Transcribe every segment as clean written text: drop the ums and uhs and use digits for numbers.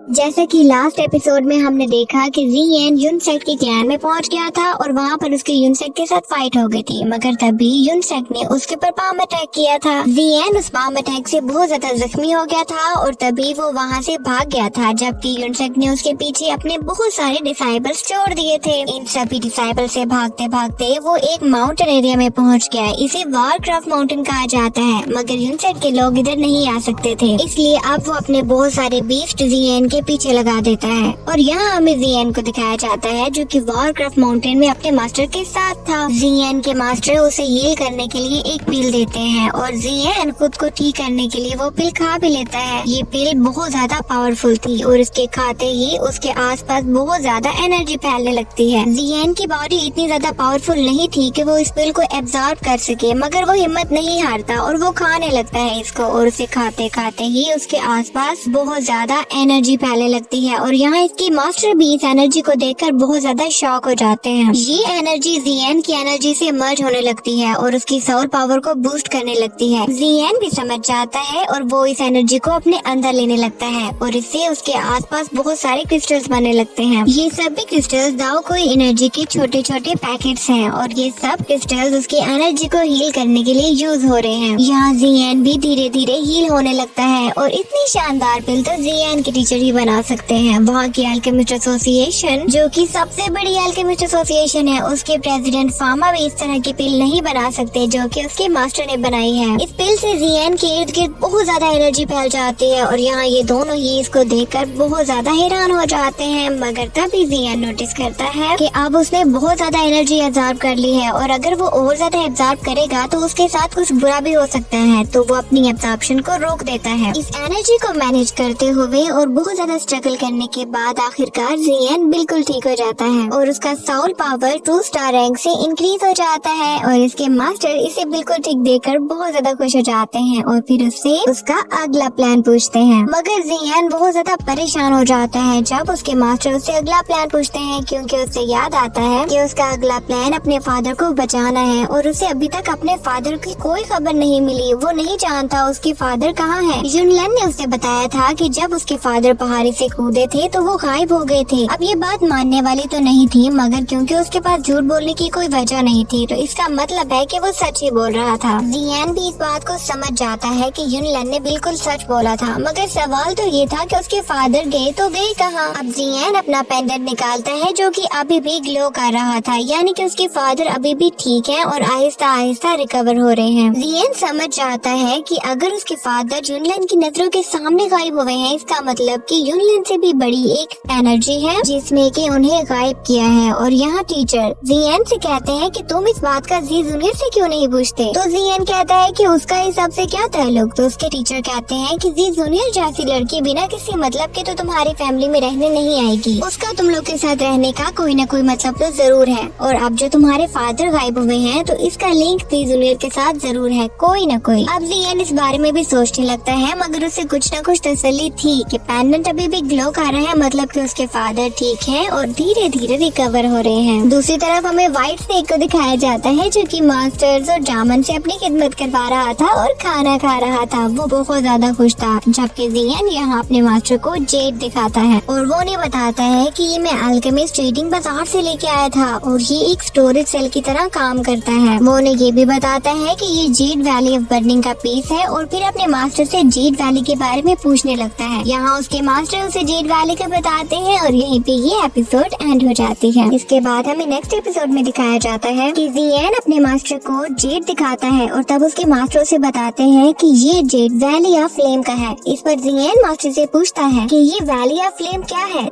जैसा कि last episode में हमने देखा कि ज़ियन यूनसेक के क्लैन में पहुंच गया था और वहां पर उसके यूनसेक के साथ फाइट हो गई थी, मगर तभी यूनसेक ने उसके ऊपर बॉम्ब अटैक किया था। ज़ियन उस बॉम्ब अटैक से बहुत ज्यादा जख्मी हो गया था और तभी वो वहां से भाग गया था, जबकि यूनसेक ने उसके पीछे अपने बहुत सारे डिसाइबल्स छोड़ दिए थे। इन सभी डिसाइबल से भागते भागते वो एक माउंटेन एरिया में पहुँच गया। इसे वॉरक्राफ्ट माउंटेन कहा जाता है, मगर यूनसेक के लोग इधर नहीं आ सकते थे, इसलिए अब वो अपने बहुत सारे बीस्ट ज़ियन के पीछे लगा देता है। और यहाँ हमें ज़ियन को दिखाया जाता है जो कि वॉरक्राफ्ट माउंटेन में अपने मास्टर के साथ था। ज़ियन के मास्टर उसे हील करने के लिए एक पिल देते हैं और ज़ियन खुद को ठीक करने के लिए वो पिल खा भी लेता है। ये पिल बहुत ज्यादा पावरफुल थी और इसके खाते ही उसके आसपास बहुत ज्यादा एनर्जी फैलने लगती है। ज़ियन की बॉडी इतनी ज्यादा पावरफुल नहीं थी कि वो इस पिल को एब्जॉर्ब कर सके, मगर वो हिम्मत नहीं हारता और वो खाने लगता है इसको, और उसे खाते खाते ही उसके आसपास बहुत ज्यादा एनर्जी फैलने लगती है। और यहाँ इसकी मास्टर भी इस एनर्जी को देखकर बहुत ज्यादा शॉक हो जाते हैं। ये एनर्जी ज़ियन की एनर्जी से मर्ज होने लगती है और उसकी सोल पावर को बूस्ट करने लगती है। ज़ियन भी समझ जाता है और वो इस एनर्जी को अपने अंदर लेने लगता है और इससे उसके आसपास बहुत सारे क्रिस्टल्स बनने लगते हैं। ये सभी क्रिस्टल्स दाओ कोई एनर्जी के छोटे छोटे पैकेट्स हैं और ये सब क्रिस्टल्स उसकी एनर्जी को हील करने के लिए यूज हो रहे हैं। यहाँ ज़ियन भी धीरे धीरे हील होने लगता है और इतनी शानदार पिल तो ज़ियन के टीचर ही बना सकते हैं। वहाँ की अल्केमिस्ट एसोसिएशन, जो कि सबसे बड़ी अल्केमिस्ट एसोसिएशन है, उसके प्रेसिडेंट फामा भी इस तरह की पिल नहीं बना सकते जो कि उसके मास्टर ने बनाई है। इस पिल से ज़ियन के इर्द गिर्द बहुत ज्यादा एनर्जी फैल जाती है और यहाँ ये दोनों ही इसको देखकर बहुत ज्यादा हैरान हो जाते हैं। मगर तभी ज़ियन नोटिस करता है कि अब उसने बहुत ज्यादा एनर्जी एब्जॉर्ब कर ली है और अगर वो और ज्यादा एब्जॉर्ब करेगा तो उसके साथ कुछ बुरा भी हो सकता है, तो वो अपनी एब्जॉर्प्शन को रोक देता है। इस एनर्जी को मैनेज करते हुए और बहुत ज्यादा स्ट्रगल करने के बाद आखिरकार ज़ियन बिल्कुल ठीक हो जाता है और उसका सोल पावर 2 स्टार रैंक से इंक्रीज हो जाता है और इसके मास्टर इसे बिल्कुल ठीक देखकर बहुत ज्यादा खुश हो जाते हैं और फिर उससे उसका अगला प्लान पूछते हैं। मगर ज़ियन बहुत ज्यादा परेशान हो जाता है जब उसके मास्टर उससे अगला प्लान पूछते हैं, क्योंकि उससे याद आता है कि उसका अगला प्लान अपने फादर को बचाना है और उसे अभी तक अपने फादर की कोई खबर नहीं मिली। वो नहीं जानता उसके फादर कहाँ है। युनलन ने उसे बताया था कि जब उसके फादर पहाड़ी से कूदे थे तो वो गायब हो गए थे। अब ये बात मानने वाली तो नहीं थी, मगर क्योंकि उसके पास झूठ बोलने की कोई वजह नहीं थी तो इसका मतलब है कि वो सच ही बोल रहा था। ज़ियन भी इस बात को समझ जाता है कि युनलन ने बिल्कुल सच बोला था, मगर सवाल तो ये था कि उसके फादर गए तो गए कहाँ। अब ज़ियन अपना पेंडेंट निकालता है जो कि अभी भी ग्लो कर रहा था, यानी कि उसके फादर अभी भी ठीक हैं और आहिस्ता आहिस्ता रिकवर हो रहे हैं। ज़ियन समझ जाता है कि अगर उसके फादर युनलन की नजरों के सामने गायब हुए हैं, इसका मतलब कि युनलन से भी बड़ी एक एनर्जी है जिसमें कि उन्हें गायब किया है। और यहाँ टीचर ज़ियन से कहते हैं कि तुम इस बात का ज़ी जूनियर से क्यों नहीं पूछते, तो ज़ियन कहता है कि उसका इस सब से क्या ताल्लुक। तो उसके टीचर कहते हैं कि ज़ी जूनियर जैसी लड़की बिना किसी मतलब के तो तुम्हारी फैमिली में रहने नहीं आएगी, उसका तुम लोग के साथ रहने का कोई न कोई मतलब तो जरूर है। और अब जो तुम्हारे फादर गायब हुए हैं तो इसका लिंक ज़ी जूनियर के साथ जरूर है, कोई न कोई। अब ज़ियन इस बारे में भी सोचने लगता है, मगर उसे कुछ न कुछ तसल्ली थी कि पेंडेंट अभी भी ग्लो कर रहा है, मतलब कि उसके फादर ठीक है और धीरे धीरे रिकवर हो रहे हैं। दूसरी तरफ हमें व्हाइट स्नेक को दिखाया जाता है जो कि मास्टर्स और जामन से अपनी खिदमत करवा रहा था और खाना खा रहा था। वो बहुत ज्यादा खुश था, जबकि ज़ियन यहाँ अपने मास्टर को जेड दिखाता है और वो उन्हें बताता है कि ये मैं अल्केमिस्ट ट्रेडिंग बाजार से लेके आया था और ये एक स्टोरेज सेल की तरह काम करता है। वो उन्हें ये भी बताता है कि ये जेड वैली ऑफ बर्निंग का पीस है और फिर अपने मास्टर से जेड वैली के बारे में पूछने लगता है। यहाँ उसके मास्टर उसे जेड वैली का बताते हैं और यहीं पे ये एपिसोड एंड हो जाती है। इसके बाद हमें नेक्स्ट एपिसोड में दिखाया जाता है कि ज़ियन अपने मास्टर को जेड दिखाता है और तब उसके मास्टर से बताते हैं कि ये जेड वैली ऑफ फ्लेम का है। इस पर ज़ियन मास्टर से पूछता है कि ये वैली ऑफ फ्लेम क्या है,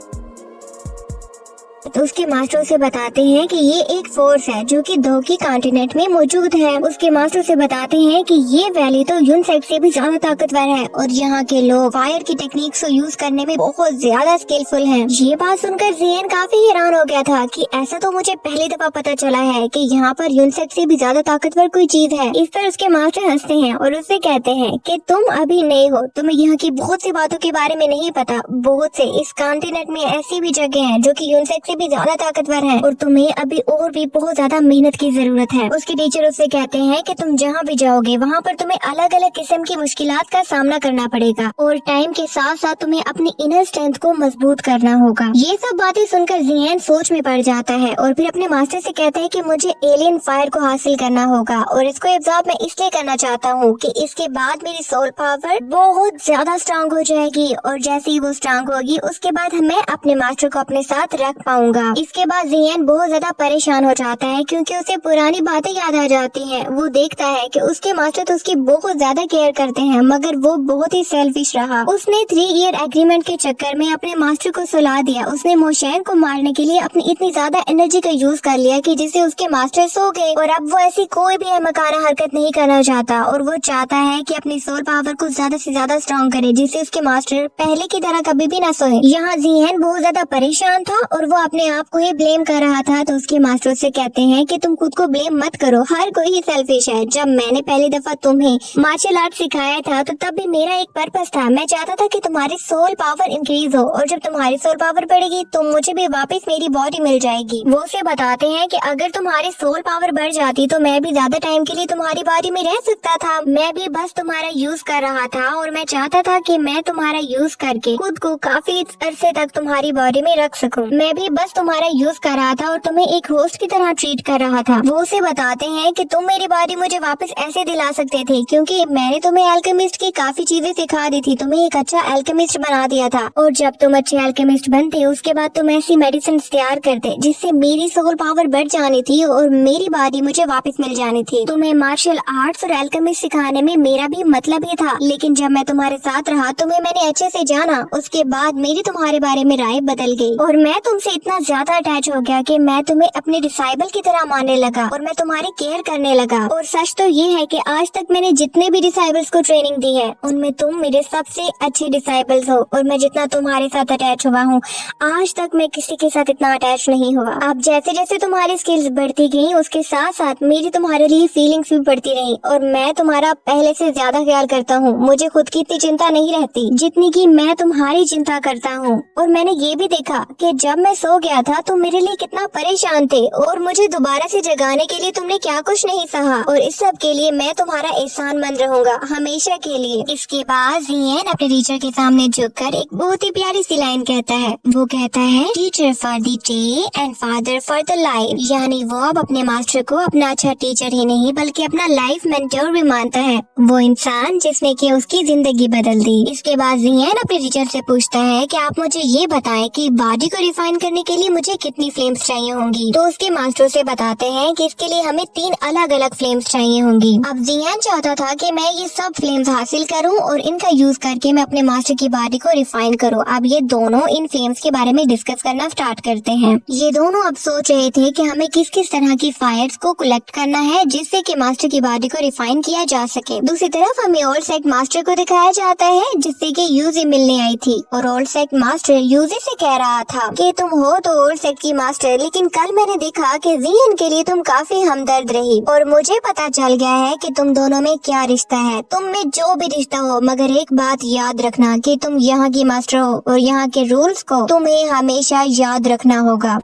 तो उसके मास्टर उसे बताते हैं कि ये एक फोर्स है जो कि 2 की कॉन्टिनेंट में मौजूद है। उसके मास्टर से बताते हैं कि ये वैली तो यूनसेक से भी ज्यादा ताकतवर है और यहाँ के लोग फायर की टेक्निक्स को यूज करने में बहुत ज्यादा स्किलफुल हैं। ये बात सुनकर ज़ियन काफी हैरान हो गया था कि ऐसा तो मुझे पहली दफा पता चला है कि यहाँ पर यूनसेक से भी ज्यादा ताकतवर कोई चीज है। इस पर उसके मास्टर हंसते हैं और उससे कहते हैं कि तुम अभी नए हो, तुम्हें यहाँ की बहुत सी बातों के बारे में नहीं पता। बहुत से इस कॉन्टिनेंट में ऐसी भी जगह है जो कि यूनसेक से भी ज्यादा ताकतवर है और तुम्हें अभी और भी बहुत ज्यादा मेहनत की जरूरत है। उसके टीचर उससे कहते हैं कि तुम जहाँ भी जाओगे वहाँ पर तुम्हें अलग अलग किस्म की मुश्किलात का सामना करना पड़ेगा और टाइम के साथ साथ तुम्हें अपनी इनर स्ट्रेंथ को मजबूत करना होगा। ये सब बातें सुनकर जियान सोच में पड़ जाता है और फिर अपने मास्टर से कहता है कि मुझे एलियन फायर को हासिल करना होगा और इसको एब्जॉर्ब मैं इसलिए करना चाहता हूँ कि इसके बाद मेरी सोल पावर बहुत ज्यादा स्ट्रांग हो जाएगी और जैसे ही वो स्ट्रांग होगी उसके बाद मैं अपने मास्टर को अपने साथ रख पाऊंगा। इसके बाद जियान बहुत ज्यादा परेशान हो जाता है क्योंकि उसे पुरानी बातें याद आ जाती हैं। वो देखता है कि उसके मास्टर तो उसकी बहुत ज्यादा केयर करते हैं मगर वो बहुत ही सेल्फिश रहा। उसने 3 ईयर एग्रीमेंट के चक्कर में अपने मास्टर को सुला दिया। उसने मोशैन को मारने के लिए अपनी इतनी ज्यादा एनर्जी का यूज कर लिया कि जिससे उसके मास्टर सो गए और अब वो ऐसी कोई भी अहमकाना हरकत नहीं करना चाहता और वो चाहता है कि अपनी सोल पावर को ज्यादा से ज्यादा स्ट्रॉन्ग करे जिससे उसके मास्टर पहले की तरह कभी भी ना सोए। यहाँ जियान बहुत ज्यादा परेशान था और वो अपने आप को ही ब्लेम कर रहा था तो उसके मास्टर से कहते हैं कि तुम खुद को ब्लेम मत करो, हर कोई ही सेल्फिश है। जब मैंने पहली दफा तुम्हें मार्शल आर्ट सिखाया था तो तब भी मेरा एक पर्पस था, मैं चाहता था कि तुम्हारी सोल पावर इंक्रीज हो और जब तुम्हारी सोल पावर बढ़ेगी तो मुझे भी वापस मेरी बॉडी मिल जाएगी। वो उसे बताते हैं कि अगर तुम्हारी सोल पावर बढ़ जाती तो मैं भी ज्यादा टाइम के लिए तुम्हारी बॉडी में रह सकता था। मैं भी बस तुम्हारा यूज कर रहा था और मैं चाहता था कि मैं तुम्हारा यूज करके खुद को काफी अरसे तक तुम्हारी बॉडी में रख सकूं। मैं भी बस तुम्हारा यूज कर रहा था और तुम्हें एक होस्ट की तरह ट्रीट कर रहा था। वो उसे बताते हैं कि तुम मेरी बॉडी मुझे वापस ऐसे दिला सकते थे क्योंकि मैंने तुम्हें एल्केमिस्ट की काफी चीजें सिखा दी थी, तुम्हें एक अच्छा एल्केमिस्ट बना दिया था और जब तुम अच्छे एल्केमिस्ट बनते उसके बाद तुम ऐसी मेडिसिन तैयार करते जिससे मेरी सोल पावर बढ़ जानी थी और मेरी बॉडी मुझे वापस मिल जानी थी। तुम्हें मार्शल आर्ट्स और एल्केमिस्ट सिखाने में मेरा भी मतलब ही था, लेकिन जब मैं तुम्हारे साथ रहा तुम्हें मैंने अच्छे से जाना, उसके बाद मेरी तुम्हारे बारे में राय बदल गई और मैं तुमसे इतना ज्यादा अटैच हो गया कि मैं तुम्हें अपने डिसाइबल की तरह मानने लगा और मैं तुम्हारी केयर करने लगा। और सच तो ये है कि आज तक मैंने जितने भी डिसाइबल्स को ट्रेनिंग दी है उनमें तुम मेरे सबसे अच्छे डिसाइबल्स हो और मैं जितना तुम्हारे साथ अटैच हुआ हूँ आज तक मैं किसी के साथ इतना अटैच नहीं हुआ। अब जैसे जैसे तुम्हारी स्किल्स बढ़ती गई उसके साथ साथ मेरी तुम्हारे लिए फीलिंग्स भी बढ़ती रही और मैं तुम्हारा पहले से ज्यादा ख्याल करता हूँ। मुझे खुद की इतनी चिंता नहीं रहती जितनी की मैं तुम्हारी चिंता करता हूँ। और मैंने ये भी देखा कि जब मैं सो गया था तुम मेरे लिए कितना परेशान थे और मुझे दोबारा से जगाने के लिए तुमने क्या कुछ नहीं सहा और इस सब के लिए मैं तुम्हारा एहसानमंद रहूंगा हमेशा के लिए। इसके बाद जियान अपने टीचर के सामने झुककर एक बहुत ही प्यारी सी लाइन कहता है। वो कहता है teacher for the day and father for the life, यानी वो अब अपने मास्टर को अपना अच्छा टीचर ही नहीं बल्कि अपना लाइफ मेंटर भी मानता है, वो इंसान जिसने कि उसकी जिंदगी बदल दी। इसके बाद जियान अपने टीचर से पूछता है कि आप मुझे ये बताएं कि बॉडी को रिफाइन करने के लिए मुझे कितनी फ्लेम्स चाहिए होंगी। तो उसके मास्टर से बताते हैं कि इसके लिए हमें 3 अलग अलग फ्लेम्स चाहिए होंगी। अब जियान चाहता था कि मैं ये सब फ्लेम्स हासिल करूं और इनका यूज करके मैं अपने मास्टर की बॉडी को रिफाइन करूं। अब ये दोनों इन फ्लेम्स के बारे में डिस्कस करना स्टार्ट करते हैं। ये दोनों अब सोच रहे थे कि हमें किस किस तरह की फायर्स को कलेक्ट करना है जिससे कि मास्टर की बॉडी को रिफाइन किया जा सके। दूसरी तरफ हमें ओल्ड सेक्ट मास्टर को दिखाया जाता है जिससे कि यूजी मिलने आई थी और ओल्ड सेक्ट मास्टर यूजी से कह रहा था कि तुम हो तो ओल्ड सेक्ट की मास्टर, लेकिन कल मैंने देखा कि जियान के लिए तुम काफी हमदर्द रही और मुझे पता चल गया है कि तुम दोनों में क्या रिश्ता है। तुम में जो भी रिश्ता हो मगर एक बात याद रखना कि तुम यहाँ की मास्टर हो और यहाँ के रूल्स को तुम्हें हमेशा याद रखना होगा।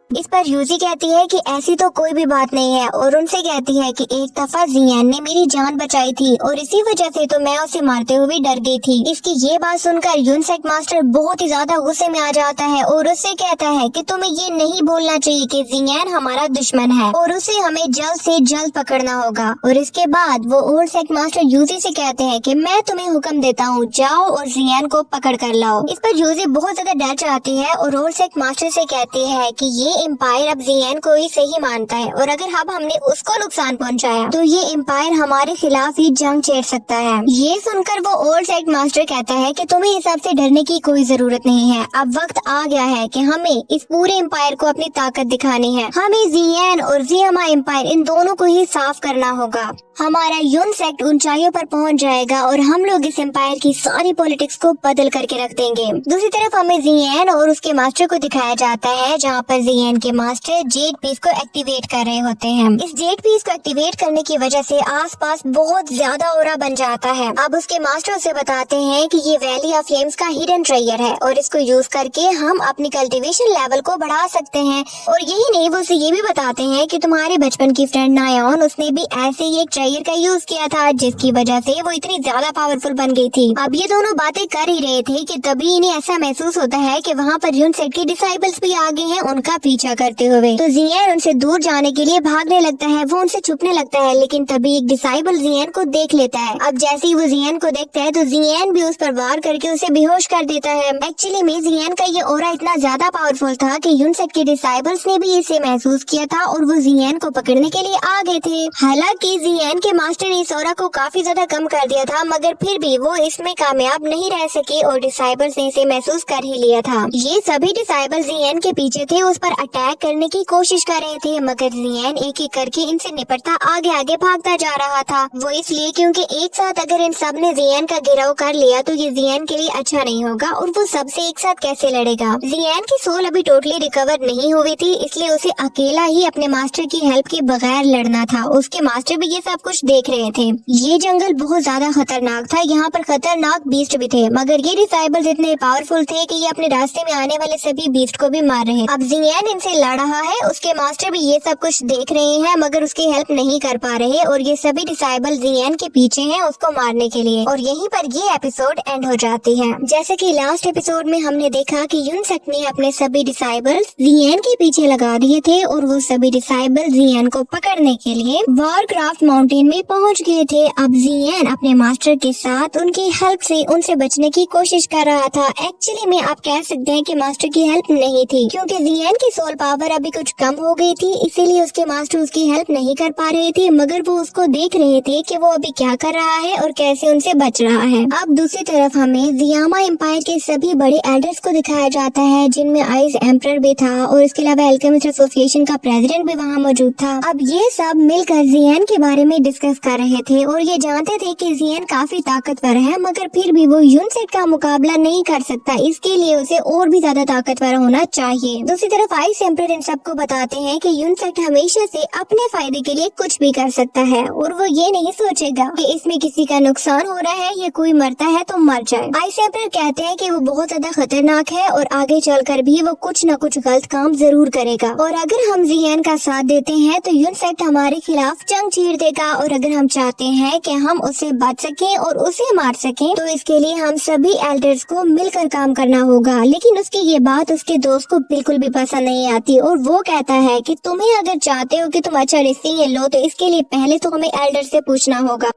इस पर यूजी कहती है कि ऐसी तो कोई भी बात नहीं है और उनसे कहती है कि एक दफा जियान ने मेरी जान बचाई थी और इसी वजह से तो मैं उसे मारते हुए डर गई थी। इसकी ये बात सुनकर यूनसेक मास्टर बहुत ही ज्यादा गुस्से में आ जाता है और उससे कहता है कि तुम्हें ये नहीं भूलना चाहिए कि जियान हमारा दुश्मन है और उसे हमें जल्द से जल्द पकड़ना होगा। और इसके बाद वो ओल्ड सेक्ट मास्टर यूजी से कहते हैं कि मैं तुम्हें हुक्म देता हूँ, जाओ और जियान को पकड़ कर लाओ। इस पर यूजी बहुत ज्यादा डर जाती है और ओल्ड सेक्ट मास्टर से कहती है कि ये एम्पायर अब जियान को ही सही मानता है और अगर अब हमने उसको नुकसान पहुंचाया तो ये एम्पायर हमारे खिलाफ ही जंग छेड़ सकता है। ये सुनकर वो ओल्ड सेक्ट मास्टर कहता है कि तुम्हें इस सबसे डरने की कोई जरूरत नहीं है। अब वक्त आ गया है कि हमें इस पूरे एम्पायर को अपनी ताकत दिखानी है। हमें जियान और जियामा एम्पायर इन दोनों को ही साफ करना होगा। हमारा यून सेक्ट ऊंचाइयों पर पहुंच जाएगा और हम लोग इस एम्पायर की सारी पॉलिटिक्स को बदल करके रख देंगे। दूसरी तरफ हमें जियन और उसके मास्टर को दिखाया जाता है, जहां पर जियन के मास्टर जेड पीस को एक्टिवेट कर रहे होते हैं। इस जेड पीस को एक्टिवेट करने की वजह से आसपास बहुत ज्यादा ऑरा बन जाता है। अब उसके मास्टर उसे बताते हैं कि ये वैली ऑफ फ्लेम्स का हिडन ट्रेजर है और इसको यूज करके हम अपनी कल्टीवेशन लेवल को बढ़ा सकते हैं। और यही नहीं, वो उसे ये भी बताते हैं कि तुम्हारे बचपन की फ्रेंड नायॉन, उसने भी ऐसे ही एक ट्रेजर का यूज किया था, जिसकी वजह से वो इतनी ज्यादा पावरफुल बन गई थी। अब ये दोनों बातें कर ही रहे थे कि तभी इन्हें ऐसा महसूस होता है कि वहाँ पर यून सेक्ट के डिसाइबल्स भी आ गए हैं उनका पीछा करते हुए। तो जियन उनसे दूर जाने के लिए भागने लगता है, वो उनसे छुपने लगता है, लेकिन तभी एक डिसाइबल जियन को देख लेता है। अब जैसे ही वो जियन को देखता है तो जियन भी उस पर वार करके उसे बेहोश कर देता है। एक्चुअली में जियन का ये ऑरा इतना ज्यादा पावरफुल था कि यून सेक्ट के डिसाइबल्स ने भी इसे महसूस किया था और वो जियन को पकड़ने के लिए आ गए थे। हालांकि जियन के मास्टर ने इस ऑरा को काफी ज्यादा कम कर दिया था, मगर फिर भी वो इसमें कामयाब नहीं रह सके और डिसाइबल्स ने इसे महसूस कर ही लिया था। ये सभी डिसाइबल्स जियन के पीछे थे, उस पर अटैक करने की कोशिश कर रहे थे, मगर जियन एक एक करके इनसे निपटता आगे आगे भागता जा रहा था। वो इसलिए क्योंकि एक साथ अगर इन सब ने जियन का घेराव कर लिया तो ये जियन के लिए अच्छा नहीं होगा और वो सबसे एक साथ कैसे लड़ेगा। जियन की सोल अभी टोटली रिकवर नहीं हुई थी, इसलिए उसे अकेला ही अपने मास्टर की हेल्प के बगैर लड़ना था। उसके मास्टर भी ये सब कुछ देख रहे थे। ये जंगल बहुत ज्यादा खतरनाक था, यहाँ पर खतरनाक बीस्ट भी थे, मगर ये डिसाइबल्स इतने पावरफुल थे कि ये अपने रास्ते में आने वाले सभी बीस्ट को भी मार रहे। अब जियन इनसे लड़ रहा है, उसके मास्टर भी ये सब कुछ देख रहे हैं, मगर उसकी हेल्प नहीं कर पा रहे और ये सभी डिसाइबल जियन के पीछे हैं उसको मारने के लिए। और यहीं पर ये एपिसोड एंड हो जाती है। जैसे कि लास्ट एपिसोड में हमने देखा कि यून सेक्ट ने अपने सभी डिसाइबल्स जियन के पीछे लगा दिए थे और वो सभी डिसाइबल जियन को पकड़ने के लिए वॉरक्राफ्ट माउंटेन में पहुंच गए थे। अब जियन अपने मास्टर के साथ उनकी हेल्प से उनसे बचने की कोशिश कर रहा था। एक्चुअली में आप कह सकते हैं कि मास्टर की हेल्प नहीं थी, क्योंकि जियन की सोल पावर अभी कुछ कम हो गई थी, इसीलिए उसके मास्टर उसकी हेल्प नहीं कर पा रहे थे, मगर वो उसको देख रहे थे कि वो अभी क्या कर रहा है और कैसे उनसे बच रहा है। अब दूसरी तरफ हमें जियामा एम्पायर के सभी बड़े एल्डर्स को दिखाया जाता है, जिनमें आइस एम्परर भी था और इसके अलावा एल्केमिस्ट एसोसिएशन का प्रेसिडेंट भी वहाँ मौजूद था। अब ये सब मिलकर जियन के बारे में डिस्कस कर रहे थे और ये जानते थे कि जियन काफी ताकतवर है, मगर फिर भी वो यून सेक्ट का मुकाबला नहीं कर सकता, इसके लिए उसे और भी ज्यादा ताकतवर होना चाहिए। दूसरी तरफ आइस एम्परर इन सबको बताते हैं कि यून सेक्ट हमेशा से अपने फायदे के लिए कुछ भी कर सकता है और वो ये नहीं सोचेगा कि इसमें किसी का नुकसान हो रहा है या कोई मरता है तो मर जाए। आइस एम्परर कहते हैं कि वो बहुत ज्यादा खतरनाक है और आगे चलकर भी वो कुछ न कुछ गलत काम जरूर करेगा, और अगर हम जियन का साथ देते हैं तो यून सेक्ट हमारे खिलाफ जंग छेड़ देगा, और अगर हम चाहते हैं कि हम उससे बच सकें और उसे मार सकें तो इसके लिए हम सभी एल्डर्स को मिलकर काम करना होगा। लेकिन उसकी ये बात उसके दोस्त को बिल्कुल भी पसंद नहीं आती और वो कहता है कि तुम्हें अगर चाहते हो कि तुम अच्छा डिसीजन लो तो इसके लिए पहले तो हमें एल्डर से पूछना होगा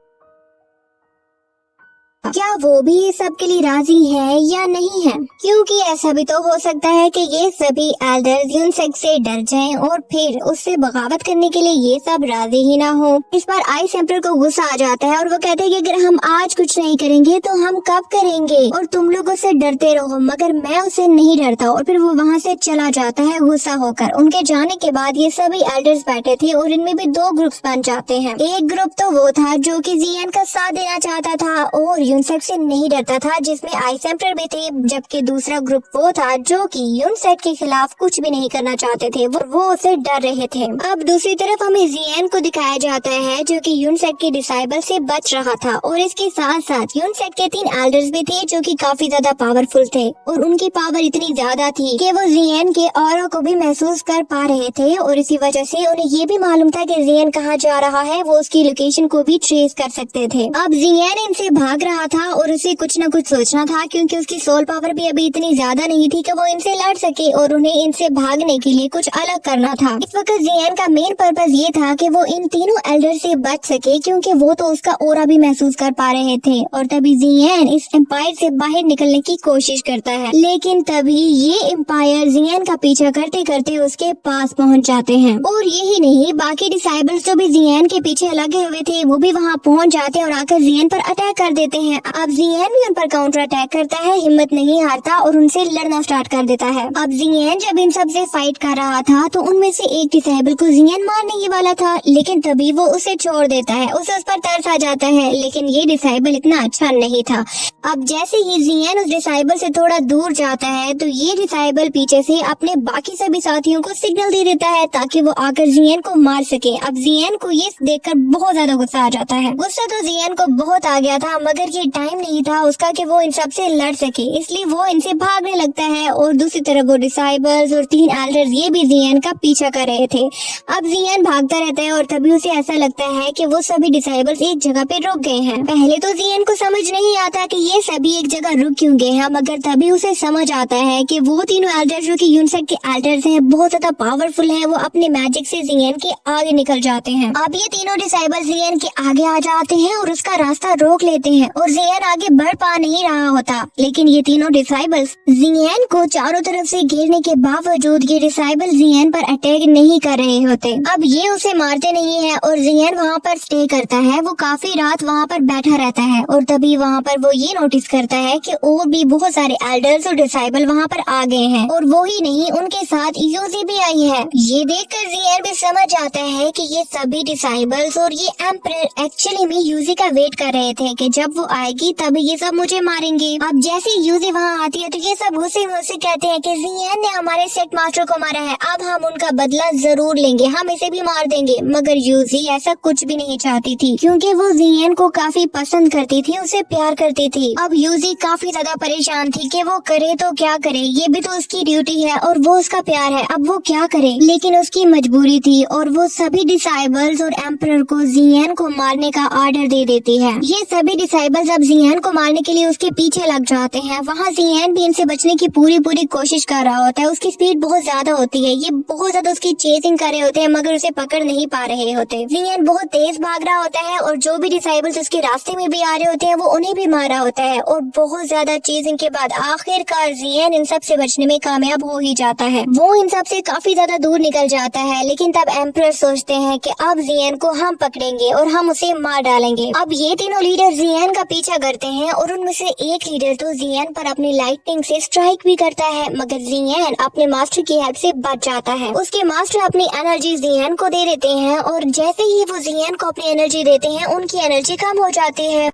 क्या वो भी ये सब के लिए राजी है या नहीं है, क्योंकि ऐसा भी तो हो सकता है कि ये सभी एल्डर्स यून सेक्ट से डर जाएं और फिर उससे बगावत करने के लिए ये सब राजी ही ना हो। इस बार आइस एम्परर को गुस्सा आ जाता है और वो कहते हैं कि अगर हम आज कुछ नहीं करेंगे तो हम कब करेंगे, और तुम लोग उससे डरते रहो, मगर मैं उससे नहीं डरता। और फिर वो वहाँ से चला जाता है गुस्सा होकर। उनके जाने के बाद ये सभी एल्डर्स बैठे थे और इनमें भी दो ग्रुप्स बन जाते हैं। एक ग्रुप तो वो था जो कि जियन का साथ देना चाहता था और यून सेक्ट से नहीं डरता था, जिसमें आइस एम्परर भी थे, जबकि दूसरा ग्रुप वो था जो कि यून सेक्ट के खिलाफ कुछ भी नहीं करना चाहते थे, वो उससे डर रहे थे। अब दूसरी तरफ हमें जियन को दिखाया जाता है जो कि यून सेक्ट के डिसाइबल से बच रहा था, और इसके साथ साथ यून सेक्ट के 3 एल्डर्स भी थे जो कि काफी ज्यादा पावरफुल थे और उनकी पावर इतनी ज्यादा थी कि वो जियन के ऑरा को भी महसूस कर पा रहे थे, और इसी वजह से उन्हें ये भी मालूम था कि जियन कहाँ जा रहा है, वो उसकी लोकेशन को भी ट्रेस कर सकते थे। अब जियन इनसे भाग रहा था और उसे कुछ न कुछ सोचना था, क्योंकि उसकी सोल पावर भी अभी इतनी ज्यादा नहीं थी कि वो इनसे लड़ सके, और उन्हें इनसे भागने के लिए कुछ अलग करना था। इस वक्त जियन का मेन पर्पस ये था कि वो इन तीनों एल्डर से बच सके, क्योंकि वो तो उसका ऑरा भी महसूस कर पा रहे थे। और तभी जियन इस एम्पायर से बाहर निकलने की कोशिश करता है, लेकिन तभी ये एम्पायर जियन का पीछा करते करते उसके पास पहुँच जाते हैं। और यही नहीं, बाकी डिसाइबल्स जो भी जियन के पीछे लगे हुए थे वो भी वहाँ पहुँच जाते हैं और आकर जियन पर अटैक कर देते हैं। हैं। अब जियन भी उन पर काउंटर अटैक करता है, हिम्मत नहीं हारता और उनसे लड़ना स्टार्ट कर देता है। अब जियन जब इन सब से फाइट कर रहा था तो उनमें से एक डिसेबल को जियन मारने ही वाला था, लेकिन तभी वो उसे छोड़ देता है। उसे उस पर तरस आ जाता है, लेकिन ये डिसेबल इतना अच्छा नहीं था। अब जैसे ही जियन उस डिसेबल से थोड़ा दूर जाता है तो ये डिसेबल पीछे से अपने बाकी सभी साथियों को सिग्नल दे देता है ताकि वो आकर जियन को मार सके। अब जियन को ये देखकर बहुत ज्यादा गुस्सा आ जाता है। गुस्सा तो जियन को बहुत आ गया था, मगर ये टाइम नहीं था उसका कि वो इन सब से लड़ सके, इसलिए वो इनसे भागने लगता है। और दूसरी तरफ वो डिसेबल्स और 3 एल्डर्स ये भी जियन का पीछा कर रहे थे। अब जियन भागता रहता है और तभी उसे ऐसा लगता है कि वो सभी डिसेबल्स एक जगह पे रुक गए हैं। पहले तो जियन को समझ नहीं आता कि ये सभी एक जगह रुक क्यों गए हैं, मगर तभी उसे समझ आता है कि वो तीनों एल्डर्स जो कि यूनिसेक के एल्डर्स हैं बहुत ज्यादा पावरफुल हैं, वो अपने मैजिक से जियन के आगे निकल जाते हैं। अब ये तीनों डिसेबल्स जियन के आगे आ जाते हैं और उसका रास्ता रोक लेते हैं और जियन आगे बढ़ पा नहीं रहा होता। लेकिन ये तीनों डिसेबल्स जियन को चारों तरफ से घेरने के बावजूद ये डिसेबल जियन पर अटैक नहीं कर रहे होते। अब ये उसे मारते नहीं है और जियन वहाँ पर स्टे करता है। वो काफी रात वहाँ पर बैठा रहता है और तभी वहाँ पर वो ये नोटिस करता है कि और भी बहुत सारे एल्डर्स और डिसेबल वहाँ पर आ गए हैं और वो ही नहीं उनके साथ यूजी भी आई है। ये देखकर जियन भी समझ आता है कि ये सभी डिसेबल्स और ये एम्परर एक्चुअली में यूजी का वेट कर रहे थे कि जब वो आएगी तब ये सब मुझे मारेंगे। अब जैसे यूजी वहाँ आती है तो ये सब गुस्से में उसे कहते हैं कि जियन ने हमारे सेट मास्टर को मारा है, अब हम उनका बदला जरूर लेंगे, हम इसे भी मार देंगे। मगर यूजी ऐसा कुछ भी नहीं चाहती थी क्योंकि वो जियन को काफी पसंद करती थी, उसे प्यार करती थी। अब यूजी काफी ज्यादा परेशान थी कि वो करे तो क्या करे, ये भी तो उसकी ड्यूटी है और वो उसका प्यार है, अब वो क्या करे। लेकिन उसकी मजबूरी थी और वो सभी डिसेबल्स और एम्परर को जियन को मारने का ऑर्डर दे देती है। ये सभी डिसेबल्स अब जियन को मारने के लिए उसके पीछे लग जाते हैं। वहाँ जियन भी इनसे बचने की पूरी कोशिश कर रहा होता है। उसकी स्पीड बहुत ज्यादा होती है, ये बहुत ज्यादा उसकी चेजिंग कर रहे होते हैं मगर उसे पकड़ नहीं पा रहे होते। जियन बहुत तेज भाग रहा होता है और जो भी डिसेबल्स उसके रास्ते में भी आ रहे होते हैं वो उन्हें भी मार रहा होता है और बहुत ज्यादा चेजिंग के बाद आखिरकार जियन इन सब से बचने में कामयाब हो ही जाता है। वो इन सब से काफी ज्यादा दूर निकल जाता है। लेकिन तब एम्परर सोचते हैं कि अब जियन को हम पकड़ेंगे और हम उसे मार डालेंगे। अब ये तीनों लीडर जियन का पीछा करते हैं और उनमें से एक लीडर तो जियन पर अपनी लाइटनिंग से स्ट्राइक भी करता है, मगर जियन अपने मास्टर की हेल्प से बच जाता है। उसके मास्टर अपनी एनर्जी जियन को दे देते हैं और जैसे ही वो जियन को अपनी एनर्जी देते हैं उनकी एनर्जी कम हो जाती है,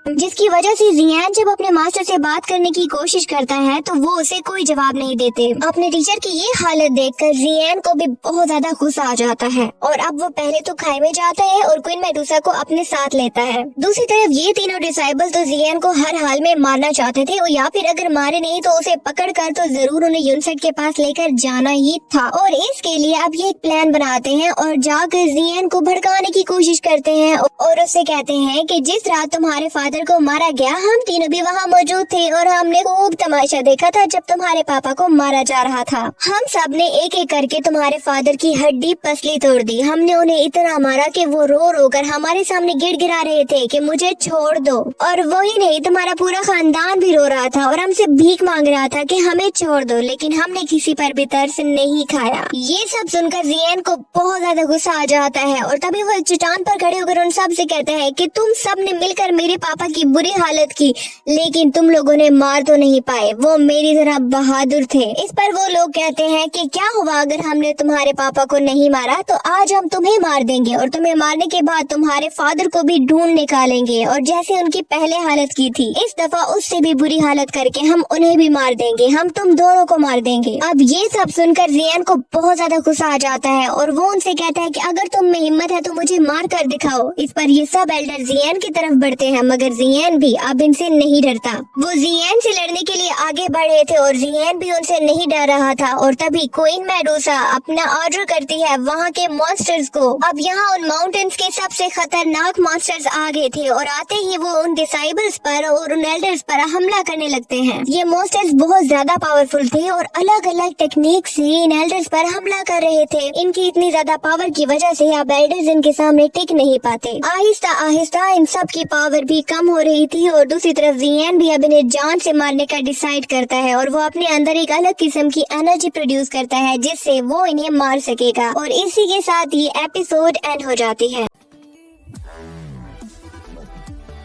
जिसकी वजह से जियन जब अपने मास्टर से बात करने की कोशिश करता है तो वो उसे कोई जवाब नहीं देते। अपने टीचर की ये हालत देखकर जियन को भी बहुत ज्यादा गुस्सा आ जाता है और अब वो पहले तो खाई में जाता है और क्वीन मेडुसा को अपने साथ लेता है। दूसरी तरफ ये तीनों डिसेबल्स तो जियन को हर हाल में मारना चाहते थे और या फिर अगर मारे नहीं तो उसे पकड़ कर तो जरूर उन्हें यूनिसेक के पास लेकर जाना ही था। और इसके लिए अब ये एक प्लान बनाते हैं और जाकर जियन को भड़काने की कोशिश करते हैं और उससे कहते हैं कि जिस रात तुम्हारे फादर को मारा गया हम तीनों भी वहाँ मौजूद थे और हमने खूब तमाशा देखा था जब तुम्हारे पापा को मारा जा रहा था। हम सब ने एक एक करके तुम्हारे फादर की हड्डी पसली तोड़ दी। हमने उन्हें इतना मारा कि वो रो रो कर हमारे सामने गिड़गिड़ा रहे थे कि मुझे छोड़ दो। और वही नहीं, तुम्हारा पूरा खानदान भी रो रहा था और हमसे भीख मांग रहा था कि हमें छोड़ दो, लेकिन हमने किसी पर भी तरस नहीं खाया। ये सब सुनकर जियन को बहुत ज्यादा गुस्सा आ जाता है और तभी वो एक चट्टान पर खड़े होकर उन सब से कहता है कि तुम सब ने मिलकर मेरे पापा की बुरी हालत की, लेकिन तुम लोगों ने मार तो नहीं पाए, वो मेरी तरह बहादुर थे। इस पर वो लोग कहते हैं कि क्या हुआ अगर हमने तुम्हारे पापा को नहीं मारा तो आज हम तुम्हें मार देंगे और तुम्हें मारने के बाद तुम्हारे फादर को भी ढूंढ निकालेंगे और जैसे उनकी पहले हालत की थी इस दफा उससे भी बुरी हालत करके हम उन्हें भी मार देंगे, हम तुम दोनों को मार देंगे। अब ये सब सुनकर जियन को बहुत ज्यादा गुस्सा आ जाता है और वो उनसे कहता है कि अगर तुम में हिम्मत है तो मुझे मार कर दिखाओ। इस पर ये सब एल्डर जियन की तरफ बढ़ते हैं मगर जियन भी अब इनसे नहीं डरता। वो जियन से लड़ने के लिए आगे बढ़े थे और जियन भी उनसे नहीं डर रहा था और तभी क्वीन मेडुसा अपना ऑर्डर करती है वहाँ के मॉन्स्टर्स को। अब यहाँ उन माउंटेन्स के सबसे खतरनाक मॉन्स्टर्स आ गए थे और आते ही वो उन डिसेबल्स पर और उन एल्डर्स पर हमला करने लगते हैं। ये मॉन्स्टर्स बहुत ज्यादा पावरफुल थे और अलग अलग टेक्निक से इन एल्डर्स पर हमला कर रहे थे। इनकी इतनी ज्यादा पावर की वजह से अब एल्डर्स इनके सामने टिक नहीं पाते। आहिस्ता आहिस्ता इन सब की पावर भी कम हो रही थी और दूसरी तरफ जियन भी अब इन्हें जान से मारने का डिसाइड करता है और वो अपने अंदर एक अलग किस्म की एनर्जी प्रोड्यूस करता है जिससे वो इन्हें मार सकेगा। और इसी के साथ ये एपिसोड एंड हो जाती है। हो।